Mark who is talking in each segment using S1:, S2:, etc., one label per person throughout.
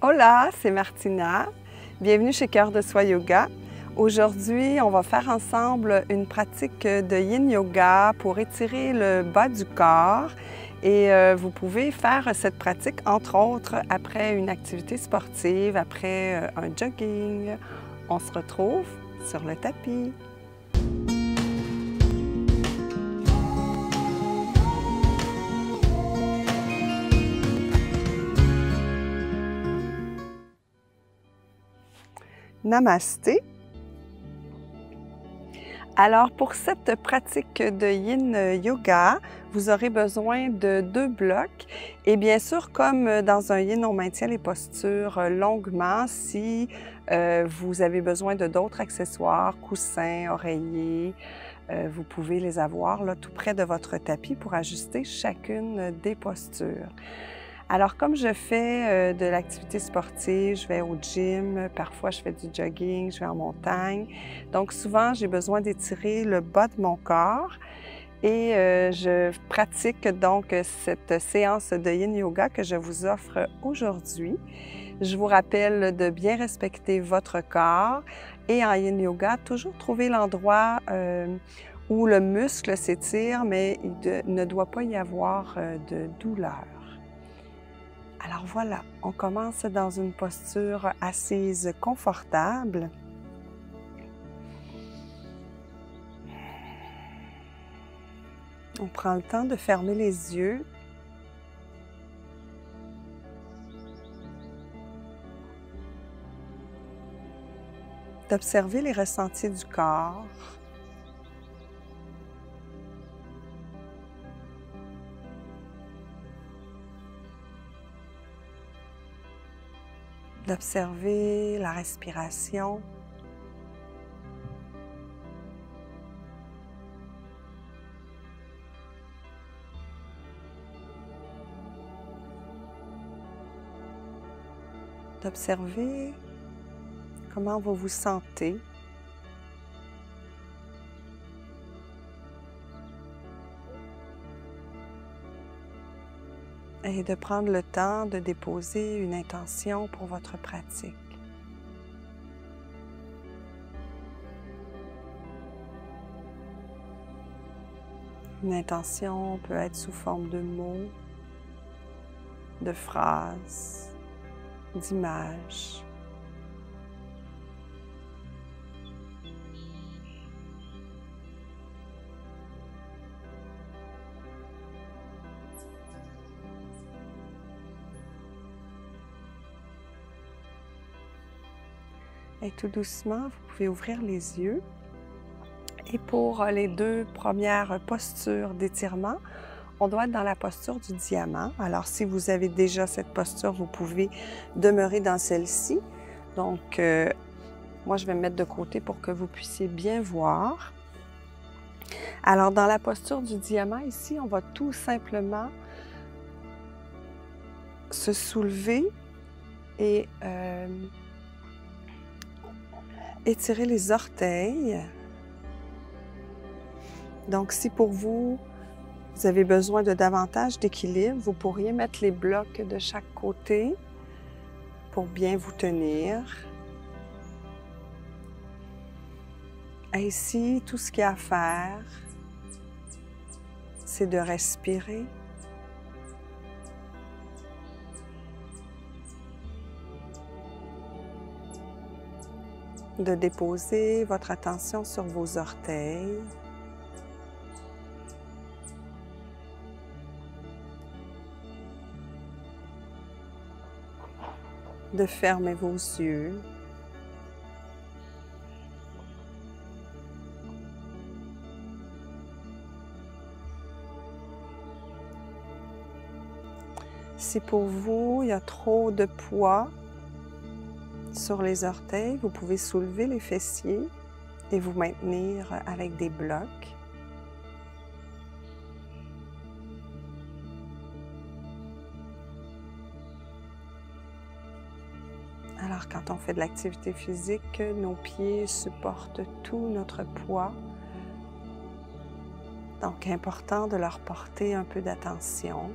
S1: Hola, c'est Martina. Bienvenue chez Cœur de Soi Yoga. Aujourd'hui, on va faire ensemble une pratique de Yin Yoga pour étirer le bas du corps. Et vous pouvez faire cette pratique, entre autres, après une activité sportive, après un jogging. On se retrouve sur le tapis. Namasté. Alors, pour cette pratique de Yin Yoga, vous aurez besoin de 2 blocs. Et bien sûr, comme dans un Yin, on maintient les postures longuement. Si vous avez besoin de d'autres accessoires, coussins, oreillers, vous pouvez les avoir là, tout près de votre tapis pour ajuster chacune des postures. Alors, comme je fais de l'activité sportive, je vais au gym, parfois je fais du jogging, je vais en montagne. Donc, souvent, j'ai besoin d'étirer le bas de mon corps et je pratique donc cette séance de Yin Yoga que je vous offre aujourd'hui. Je vous rappelle de bien respecter votre corps et en Yin Yoga, toujours trouver l'endroit où le muscle s'étire, mais il ne doit pas y avoir de douleur. Alors voilà, on commence dans une posture assise confortable. On prend le temps de fermer les yeux. D'observer les ressentis du corps. D'observer la respiration. D'observer comment vous vous sentez. Et de prendre le temps de déposer une intention pour votre pratique. Une intention peut être sous forme de mots, de phrases, d'images. Et tout doucement, vous pouvez ouvrir les yeux. Et pour les 2 premières postures d'étirement, on doit être dans la posture du diamant. Alors, si vous avez déjà cette posture, vous pouvez demeurer dans celle-ci. Donc, moi, je vais me mettre de côté pour que vous puissiez bien voir. Alors, dans la posture du diamant, ici, on va tout simplement se soulever et étirer les orteils. Donc, si pour vous, vous avez besoin de davantage d'équilibre, vous pourriez mettre les blocs de chaque côté pour bien vous tenir. Et ici, tout ce qu'il y a à faire, c'est de respirer. De déposer votre attention sur vos orteils. De fermer vos yeux. Si pour vous, il y a trop de poids sur les orteils, vous pouvez soulever les fessiers et vous maintenir avec des blocs. Alors, quand on fait de l'activité physique, nos pieds supportent tout notre poids. Donc, important de leur porter un peu d'attention.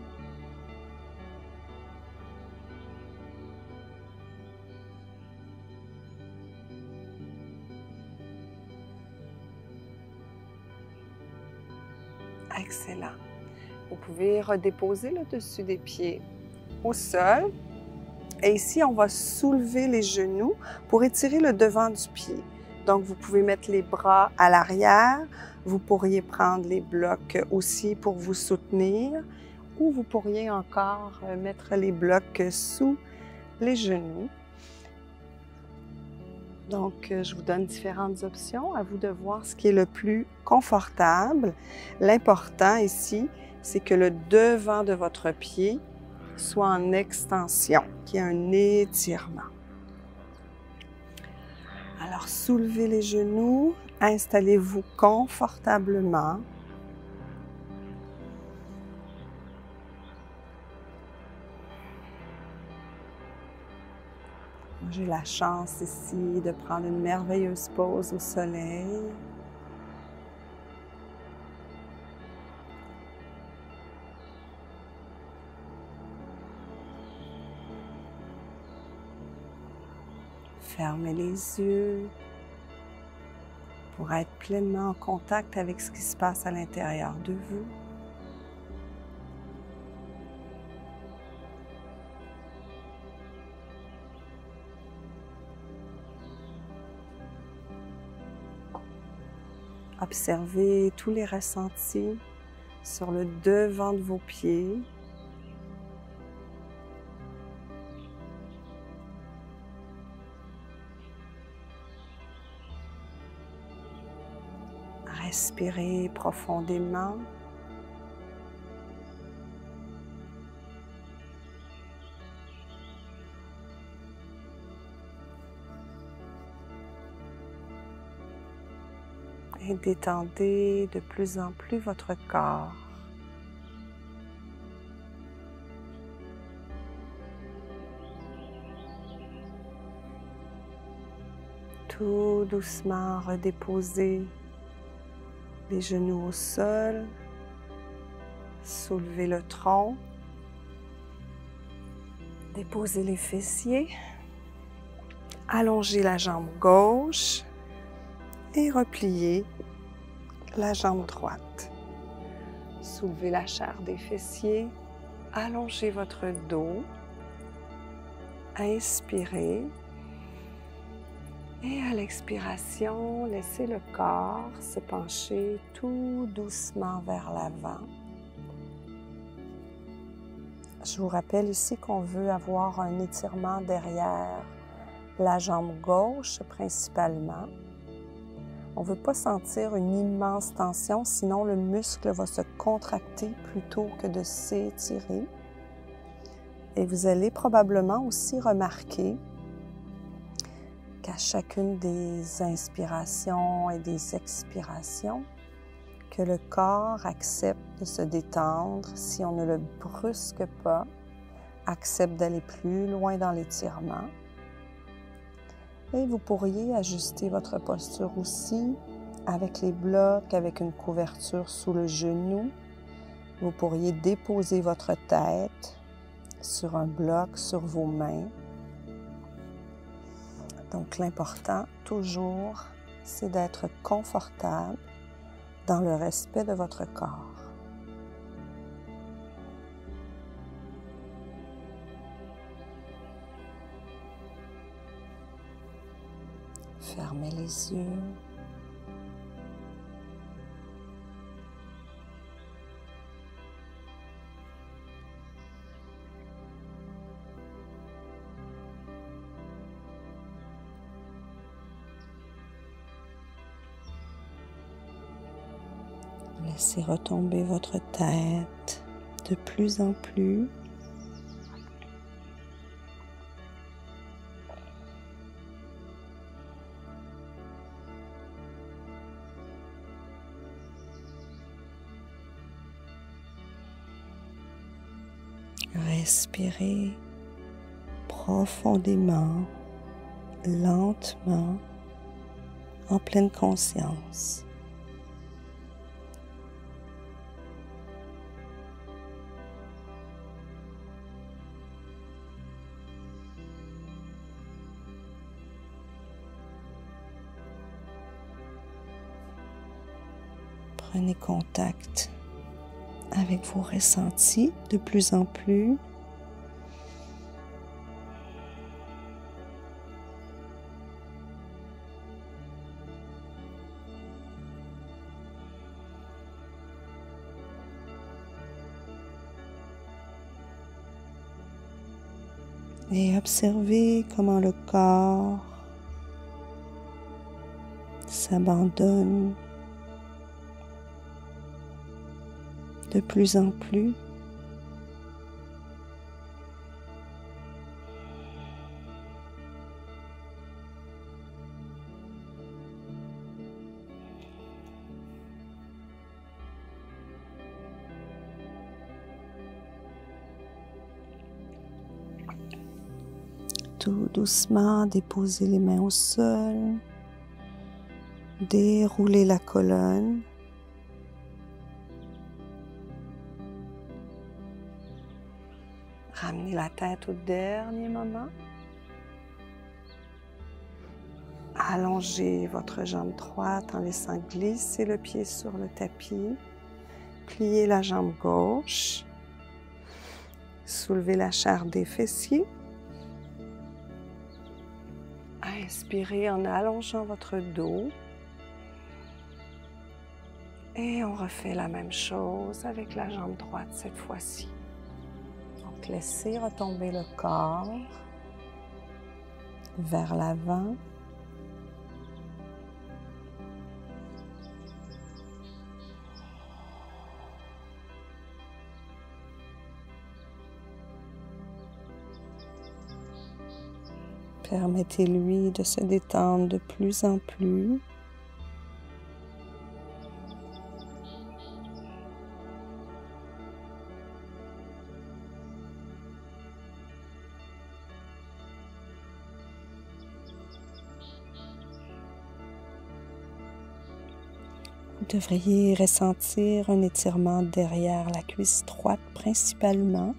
S1: Excellent. Vous pouvez redéposer le dessus des pieds au sol. Et ici, on va soulever les genoux pour étirer le devant du pied. Donc, vous pouvez mettre les bras à l'arrière. Vous pourriez prendre les blocs aussi pour vous soutenir. Ou vous pourriez encore mettre les blocs sous les genoux. Donc, je vous donne différentes options. À vous de voir ce qui est le plus confortable. L'important ici, c'est que le devant de votre pied soit en extension, qu'il y ait un étirement. Alors, soulevez les genoux, installez-vous confortablement. J'ai la chance ici de prendre une merveilleuse pause au soleil. Fermez les yeux pour être pleinement en contact avec ce qui se passe à l'intérieur de vous. Observez tous les ressentis sur le devant de vos pieds. Respirez profondément. Et détendez de plus en plus votre corps. Tout doucement redéposez les genoux au sol, soulevez le tronc, déposez les fessiers, allongez la jambe gauche et repliez la jambe droite. Soulevez la chair des fessiers, allongez votre dos, inspirez. Et à l'expiration, laissez le corps se pencher tout doucement vers l'avant. Je vous rappelle ici qu'on veut avoir un étirement derrière la jambe gauche principalement. On ne veut pas sentir une immense tension, sinon le muscle va se contracter plutôt que de s'étirer. Et vous allez probablement aussi remarquer qu'à chacune des inspirations et des expirations, que le corps accepte de se détendre si on ne le brusque pas, accepte d'aller plus loin dans l'étirement. Et vous pourriez ajuster votre posture aussi avec les blocs, avec une couverture sous le genou. Vous pourriez déposer votre tête sur un bloc, sur vos mains. Donc, l'important, toujours, c'est d'être confortable dans le respect de votre corps. Fermez les yeux. Laissez retomber votre tête de plus en plus. Respirez profondément, lentement, en pleine conscience. Prenez contact avec vos ressentis de plus en plus. Et observez comment le corps s'abandonne de plus en plus. Tout doucement, déposez les mains au sol, déroulez la colonne. Ramenez la tête au dernier moment. Allongez votre jambe droite en laissant glisser le pied sur le tapis. Pliez la jambe gauche. Soulevez la chair des fessiers. Inspirez en allongeant votre dos. Et on refait la même chose avec la jambe droite cette fois-ci. Donc, laissez retomber le corps vers l'avant. Permettez-lui de se détendre de plus en plus. Vous devriez ressentir un étirement derrière la cuisse droite principalement.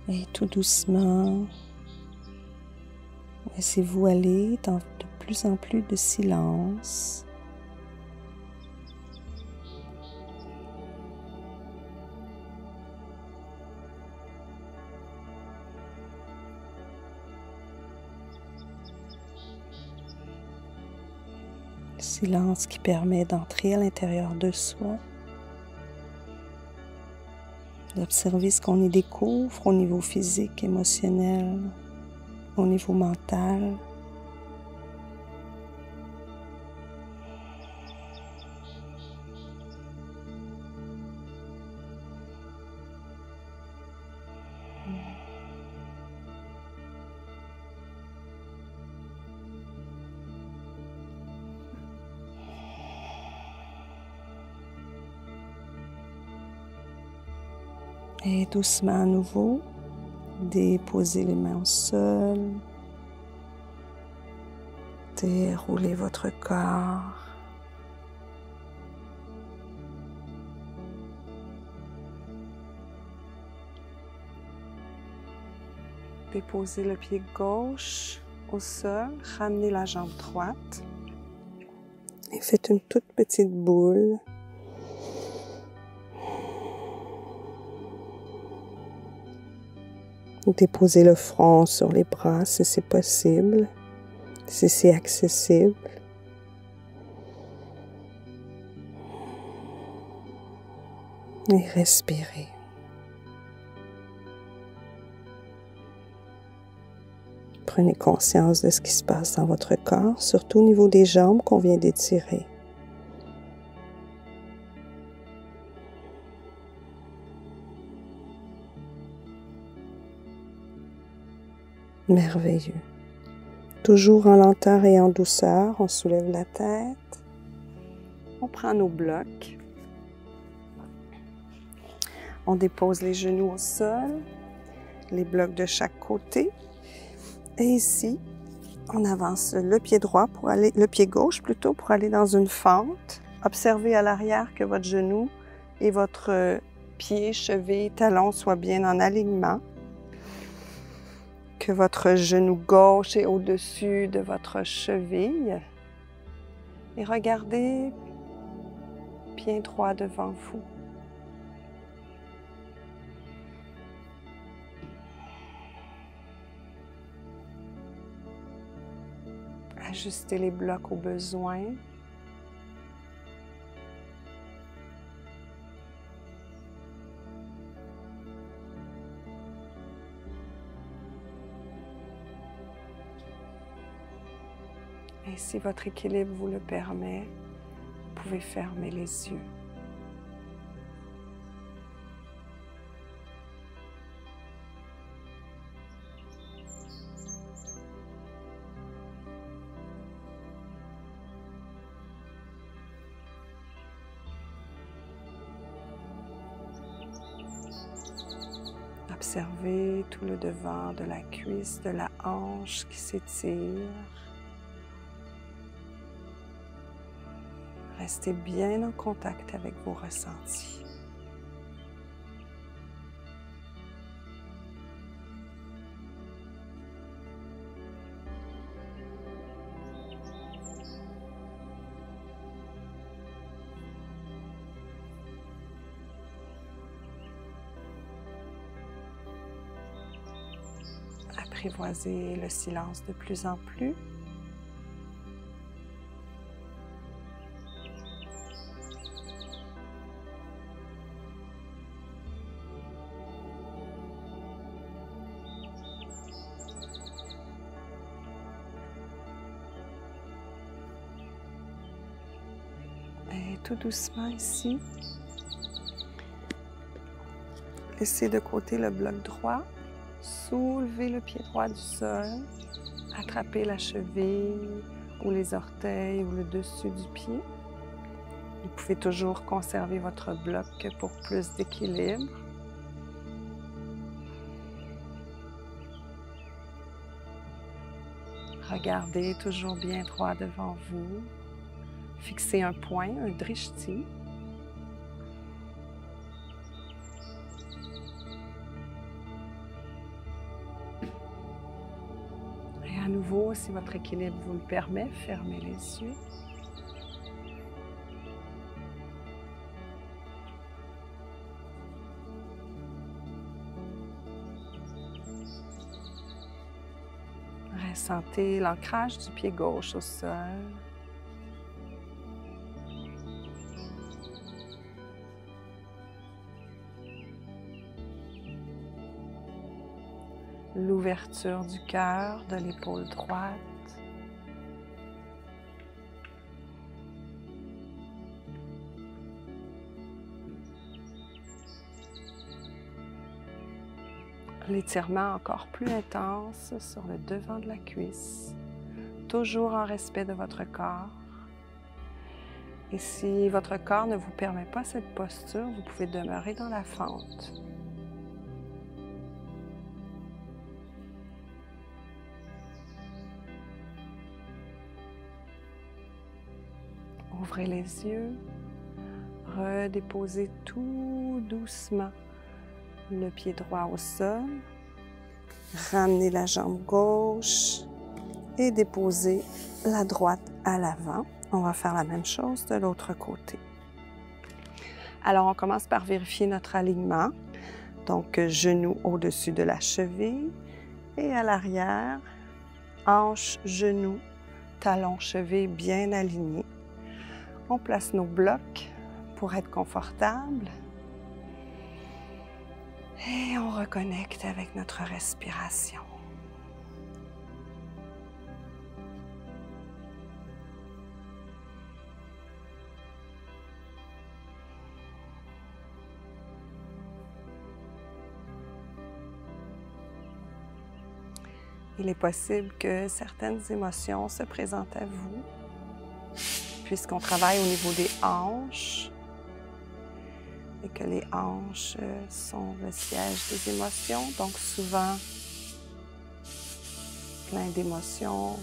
S1: Et tout doucement, laissez-vous aller dans de plus en plus de silence. Silence qui permet d'entrer à l'intérieur de soi. D'observer ce qu'on y découvre au niveau physique, émotionnel, au niveau mental. Et doucement à nouveau, déposez les mains au sol, déroulez votre corps. Déposez le pied gauche au sol, ramenez la jambe droite et faites une toute petite boule. Déposez le front sur les bras si c'est possible, si c'est accessible. Et respirez. Prenez conscience de ce qui se passe dans votre corps, surtout au niveau des jambes qu'on vient d'étirer. Merveilleux. Toujours en lenteur et en douceur, on soulève la tête. On prend nos blocs. On dépose les genoux au sol, les blocs de chaque côté. Et ici, on avance le pied droit pour aller, le pied gauche plutôt, pour aller dans une fente. Observez à l'arrière que votre genou et votre pied, cheville, talon soient bien en alignement. Que votre genou gauche est au-dessus de votre cheville. Et regardez bien droit devant vous. Ajustez les blocs au besoin. Et si votre équilibre vous le permet, vous pouvez fermer les yeux. Observez tout le devant de la cuisse, de la hanche qui s'étire. Restez bien en contact avec vos ressentis. Apprivoisez le silence de plus en plus. Et tout doucement ici, laissez de côté le bloc droit. Soulevez le pied droit du sol, attrapez la cheville ou les orteils ou le dessus du pied. Vous pouvez toujours conserver votre bloc pour plus d'équilibre. Regardez toujours bien droit devant vous. Fixez un point, un drishti. À nouveau, si votre équilibre vous le permet, fermez les yeux. Ressentez l'ancrage du pied gauche au sol. L'ouverture du cœur de l'épaule droite. L'étirement encore plus intense sur le devant de la cuisse, toujours en respect de votre corps. Et si votre corps ne vous permet pas cette posture, vous pouvez demeurer dans la fente. Ouvrez les yeux, redéposez tout doucement le pied droit au sol, ramenez la jambe gauche et déposez la droite à l'avant. On va faire la même chose de l'autre côté. Alors, on commence par vérifier notre alignement. Donc, genou au-dessus de la cheville et à l'arrière, hanche, genou, talon, cheville bien alignés. On place nos blocs pour être confortable. Et on reconnecte avec notre respiration. Il est possible que certaines émotions se présentent à vous, puisqu'on travaille au niveau des hanches et que les hanches sont le siège des émotions, donc souvent plein d'émotions.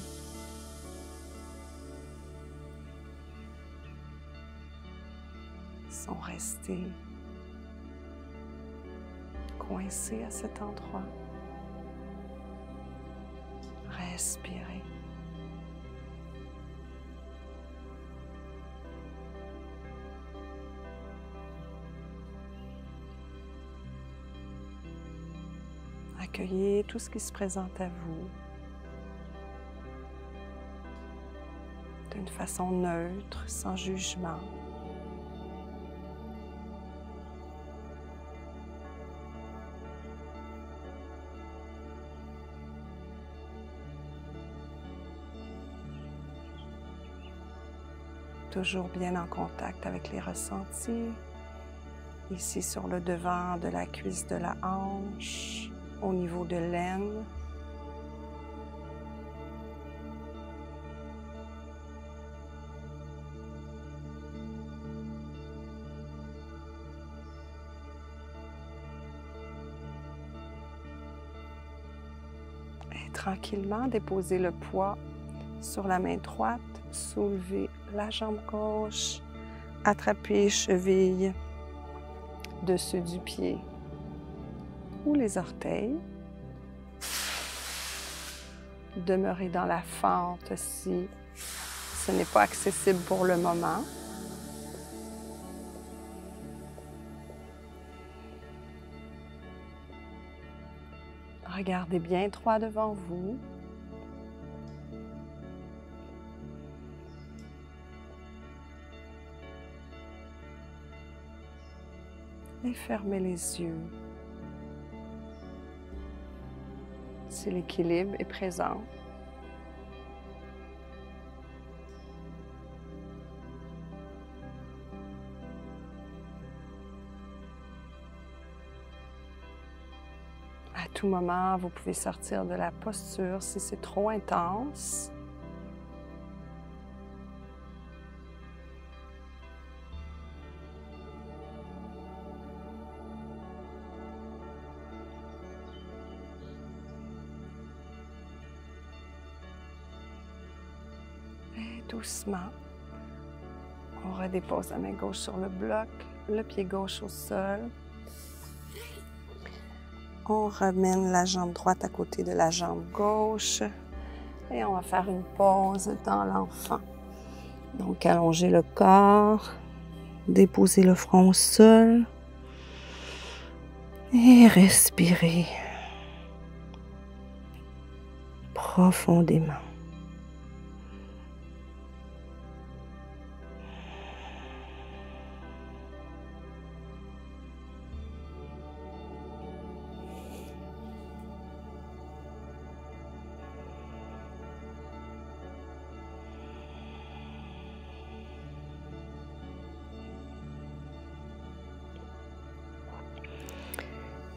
S1: Sont restées coincé à cet endroit. Respirez. Accueillez tout ce qui se présente à vous d'une façon neutre, sans jugement. Toujours bien en contact avec les ressentis. Ici sur le devant de la cuisse de la hanche, au niveau de l'aine. Et tranquillement, déposez le poids sur la main droite, soulevez la jambe gauche, attrapez cheville dessus du pied ou les orteils. Demeurez dans la fente si ce n'est pas accessible pour le moment. Regardez bien droit devant vous. Et fermez les yeux. Si l'équilibre est présent. À tout moment, vous pouvez sortir de la posture si c'est trop intense. Doucement, on redépose la main gauche sur le bloc, le pied gauche au sol. On ramène la jambe droite à côté de la jambe gauche et on va faire une pause dans l'enfant. Donc, allongez le corps, déposez le front au sol et respirez profondément.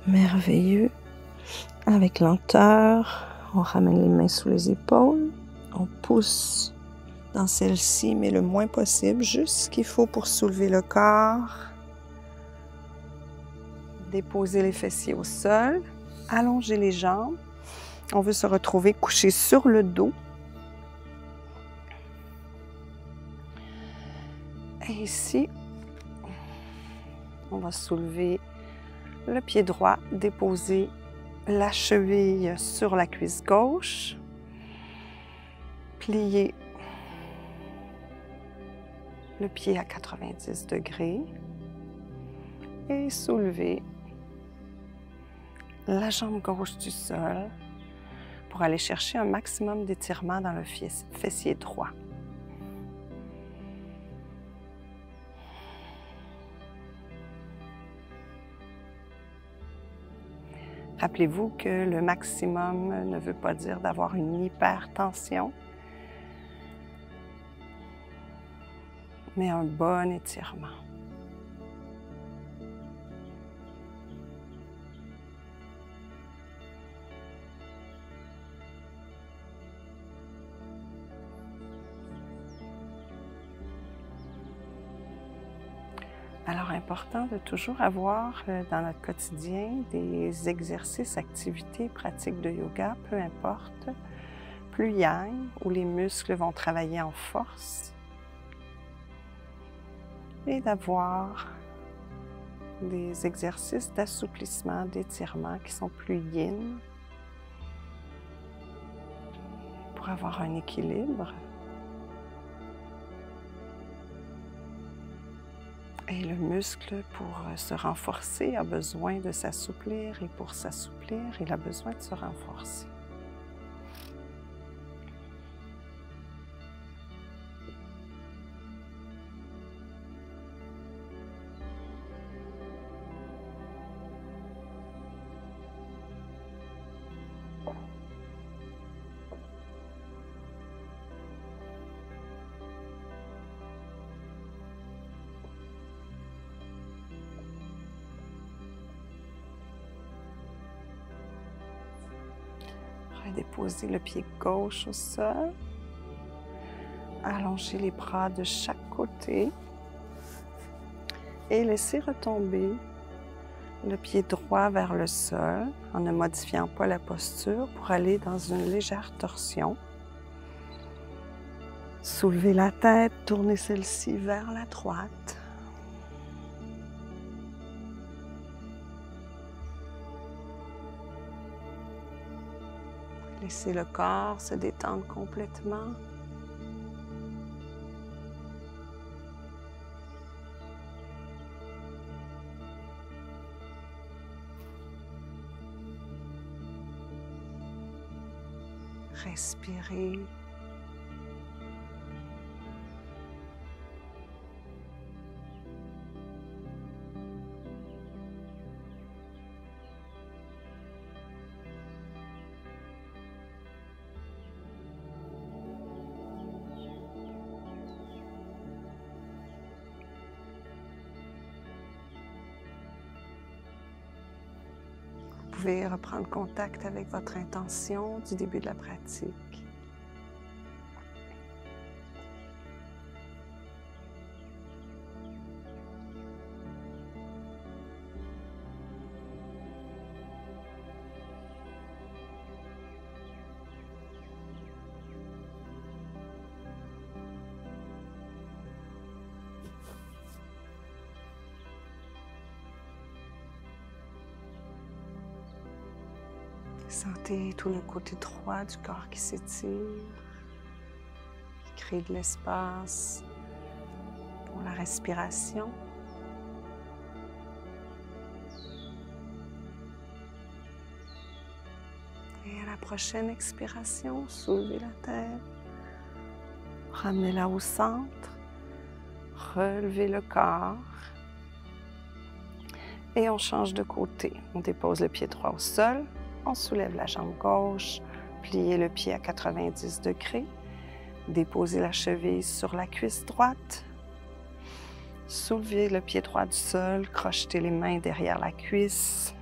S1: Merveilleux. Avec lenteur, on ramène les mains sous les épaules. On pousse dans celle-ci, mais le moins possible, juste ce qu'il faut pour soulever le corps. Déposer les fessiers au sol. Allonger les jambes. On veut se retrouver couché sur le dos. Et ici, on va soulever le pied droit, déposer la cheville sur la cuisse gauche, plier le pied à 90 degrés et soulever la jambe gauche du sol pour aller chercher un maximum d'étirement dans le fessier droit. Rappelez-vous que le maximum ne veut pas dire d'avoir une hypertension, mais un bon étirement. Alors, important de toujours avoir dans notre quotidien des exercices, activités, pratiques de yoga, peu importe, plus yang, où les muscles vont travailler en force, et d'avoir des exercices d'assouplissement, d'étirement qui sont plus yin pour avoir un équilibre. Et le muscle, pour se renforcer, a besoin de s'assouplir, et pour s'assouplir, il a besoin de se renforcer. Déposer le pied gauche au sol. Allongez les bras de chaque côté et laissez retomber le pied droit vers le sol en ne modifiant pas la posture pour aller dans une légère torsion. Soulevez la tête, tournez celle-ci vers la droite. Laissez le corps se détendre complètement. Respirez. Vous pouvez reprendre contact avec votre intention du début de la pratique. Sentez tout le côté droit du corps qui s'étire, qui crée de l'espace pour la respiration. Et à la prochaine expiration, soulevez la tête, ramenez-la au centre, relevez le corps et on change de côté. On dépose le pied droit au sol. On soulève la jambe gauche, pliez le pied à 90 degrés, déposez la cheville sur la cuisse droite, soulevez le pied droit du sol, crochetez les mains derrière la cuisse.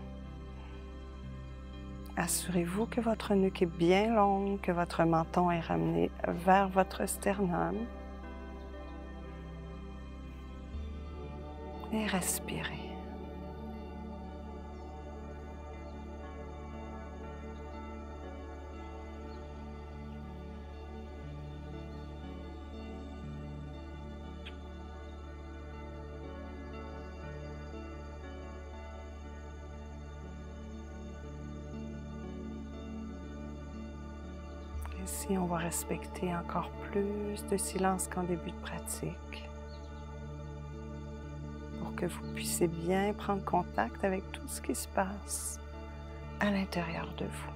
S1: Assurez-vous que votre nuque est bien longue, que votre menton est ramené vers votre sternum. Et respirez. Ici, on va respecter encore plus de silence qu'en début de pratique pour que vous puissiez bien prendre contact avec tout ce qui se passe à l'intérieur de vous.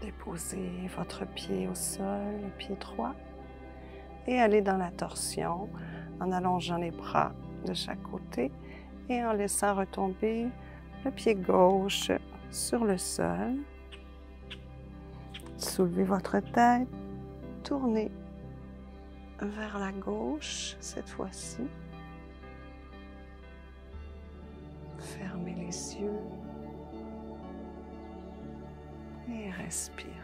S1: Déposez votre pied au sol, le pied droit, et allez dans la torsion en allongeant les bras de chaque côté et en laissant retomber le pied gauche sur le sol. Soulevez votre tête, tournez vers la gauche cette fois-ci. Fermez les yeux et respirez.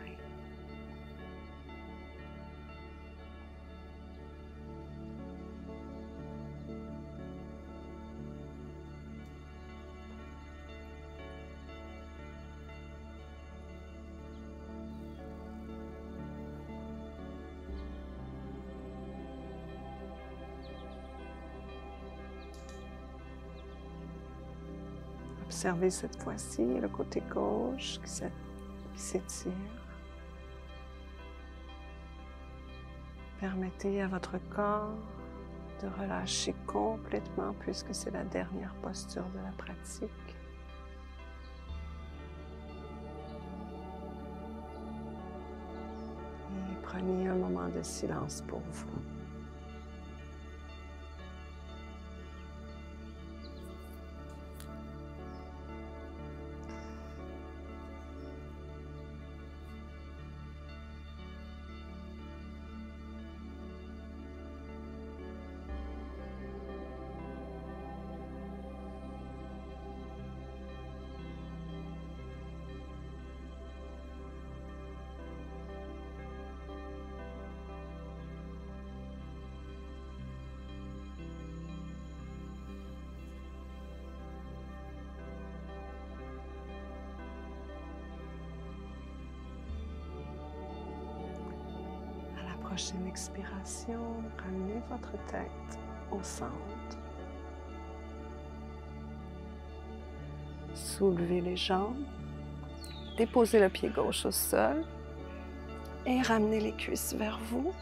S1: Observez cette fois-ci le côté gauche qui s'étire. Permettez à votre corps de relâcher complètement puisque c'est la dernière posture de la pratique. Et prenez un moment de silence pour vous. Prochaine expiration, ramenez votre tête au centre. Soulevez les jambes, déposez le pied gauche au sol et ramenez les cuisses vers vous.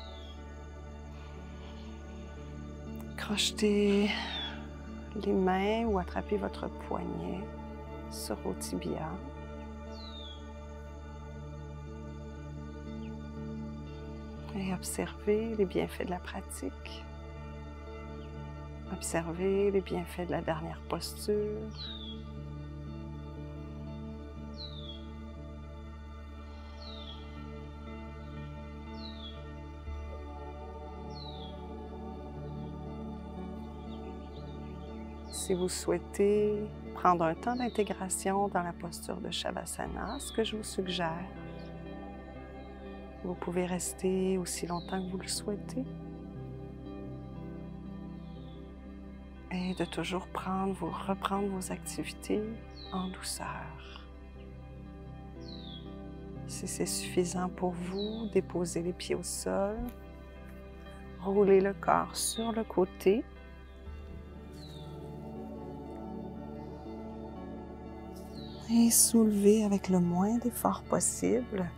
S1: Crochetez les mains ou attrapez votre poignet sur vos tibias. Et observez les bienfaits de la pratique. Observez les bienfaits de la dernière posture. Si vous souhaitez prendre un temps d'intégration dans la posture de Shavasana, ce que je vous suggère, vous pouvez rester aussi longtemps que vous le souhaitez et de toujours reprendre vos activités en douceur. Si c'est suffisant pour vous, déposez les pieds au sol, roulez le corps sur le côté et soulevez avec le moins d'effort possible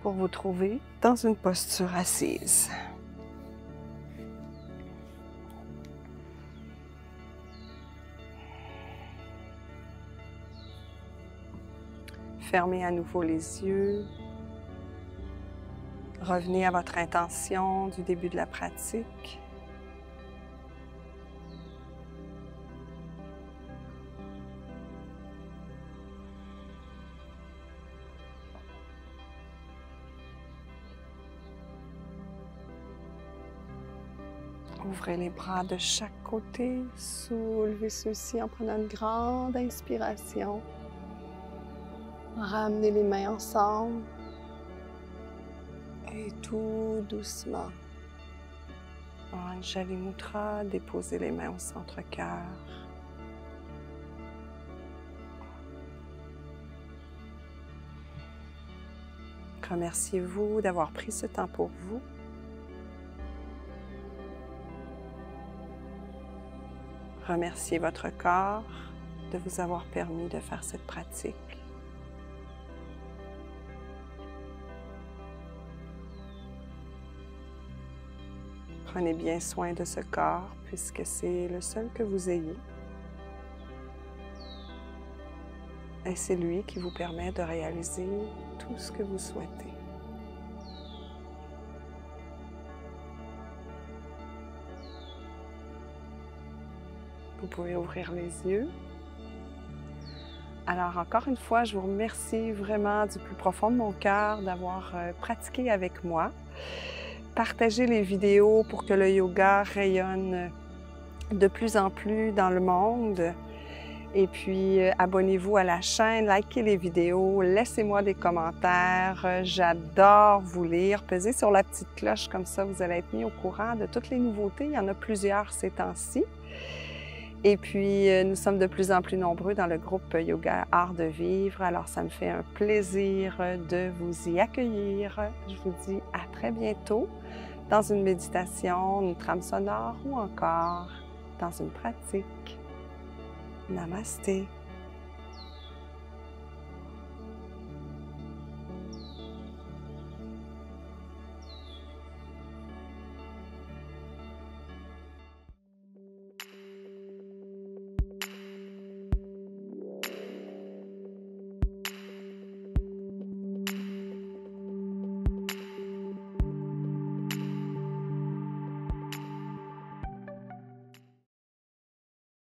S1: pour vous trouver dans une posture assise. Fermez à nouveau les yeux. Revenez à votre intention du début de la pratique. Ouvrez les bras de chaque côté, soulevez ceux-ci en prenant une grande inspiration. Ramenez les mains ensemble et tout doucement, en Anjali Mudra, déposez les mains au centre-cœur. Remerciez-vous d'avoir pris ce temps pour vous. Remerciez votre corps de vous avoir permis de faire cette pratique. Prenez bien soin de ce corps puisque c'est le seul que vous ayez. Et c'est lui qui vous permet de réaliser tout ce que vous souhaitez. pouvez ouvrir les yeux. Alors, encore une fois, je vous remercie vraiment du plus profond de mon cœur d'avoir pratiqué avec moi. Partagez les vidéos pour que le yoga rayonne de plus en plus dans le monde. Et puis, abonnez-vous à la chaîne, likez les vidéos, laissez-moi des commentaires. J'adore vous lire. Pesez sur la petite cloche, comme ça vous allez être mis au courant de toutes les nouveautés. Il y en a plusieurs ces temps-ci. Et puis, nous sommes de plus en plus nombreux dans le groupe Yoga Art de Vivre. Alors, ça me fait un plaisir de vous y accueillir. Je vous dis à très bientôt dans une méditation, une trame sonore ou encore dans une pratique. Namasté.